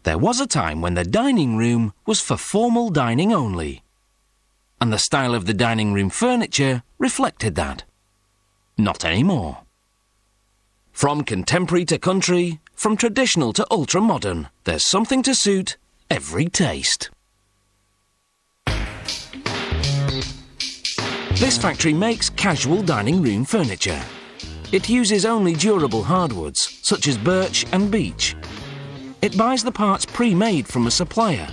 There was a time when the dining room was for formal dining only, and the style of the dining room furniture reflected that. Not anymore. From contemporary to country, from traditional to ultra-modern, there's something to suit every taste. This factory makes casual dining room furniture. It uses only durable hardwoods, such as birch and beech. It buys the parts pre-made from a supplier.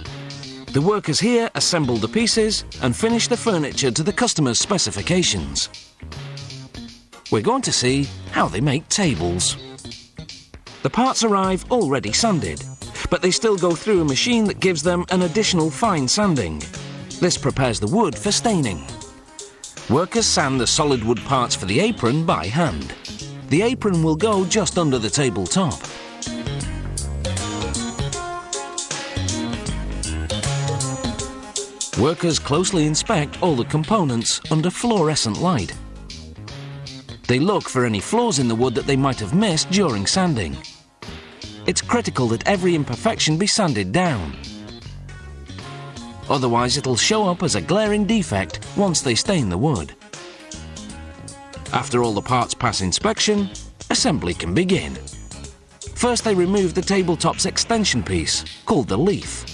The workers here assemble the pieces and finish the furniture to the customer's specifications. We're going to see how they make tables. The parts arrive already sanded, but they still go through a machine that gives them an additional fine sanding. This prepares the wood for staining. Workers sand the solid wood parts for the apron by hand. The apron will go just under the tabletop. Workers closely inspect all the components under fluorescent light. They look for any flaws in the wood that they might have missed during sanding. It's critical that every imperfection be sanded down. Otherwise, it'll show up as a glaring defect once they stain the wood. After all the parts pass inspection, assembly can begin. First, they remove the tabletop's extension piece, called the leaf.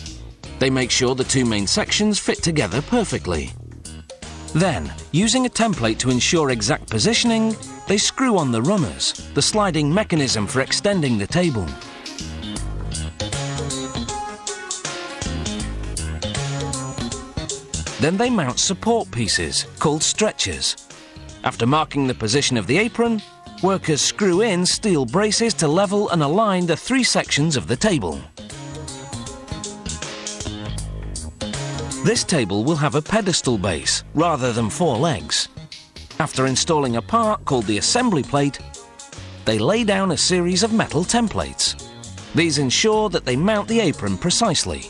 They make sure the two main sections fit together perfectly. Then, using a template to ensure exact positioning, they screw on the runners, the sliding mechanism for extending the table. Then they mount support pieces, called stretchers. After marking the position of the apron, workers screw in steel braces to level and align the three sections of the table. This table will have a pedestal base, rather than four legs. After installing a part called the assembly plate, they lay down a series of metal templates. These ensure that they mount the apron precisely.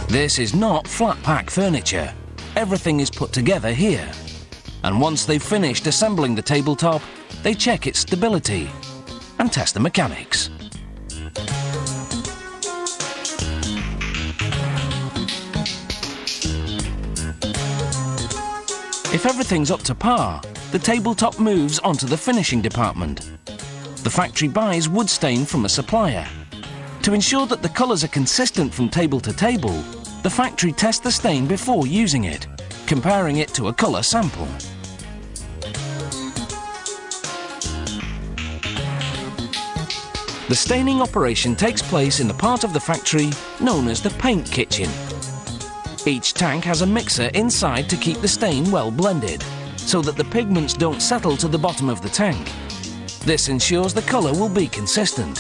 This is not flat-pack furniture. Everything is put together here. And once they've finished assembling the tabletop, they check its stability and test the mechanics. If everything's up to par, the tabletop moves onto the finishing department. The factory buys wood stain from a supplier. To ensure that the colours are consistent from table to table, the factory tests the stain before using it, comparing it to a colour sample. The staining operation takes place in the part of the factory known as the paint kitchen. Each tank has a mixer inside to keep the stain well blended, so that the pigments don't settle to the bottom of the tank. This ensures the colour will be consistent.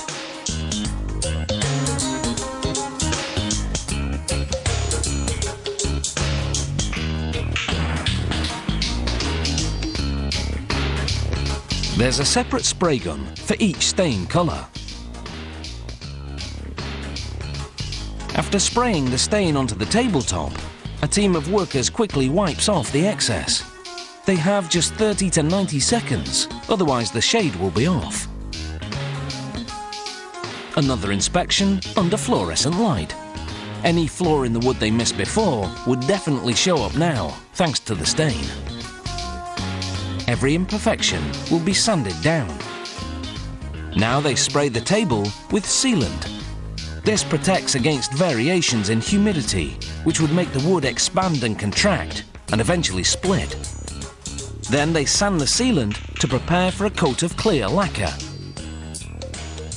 There's a separate spray gun for each stain colour. After spraying the stain onto the tabletop, a team of workers quickly wipes off the excess. They have just 30 to 90 seconds, otherwise the shade will be off. Another inspection under fluorescent light. Any flaw in the wood they missed before would definitely show up now, thanks to the stain. Every imperfection will be sanded down. Now they spray the table with sealant. This protects against variations in humidity, which would make the wood expand and contract, and eventually split. Then they sand the sealant to prepare for a coat of clear lacquer.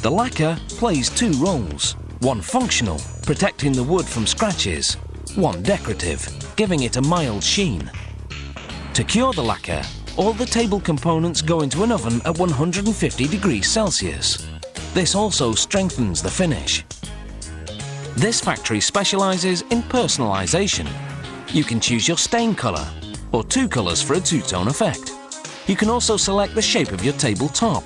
The lacquer plays two roles, one functional, protecting the wood from scratches, one decorative, giving it a mild sheen. To cure the lacquer, all the table components go into an oven at 150 degrees Celsius. This also strengthens the finish. This factory specialises in personalisation. You can choose your stain colour, or two colours for a two-tone effect. You can also select the shape of your tabletop,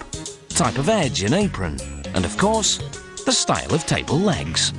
type of edge and apron, and of course, the style of table legs.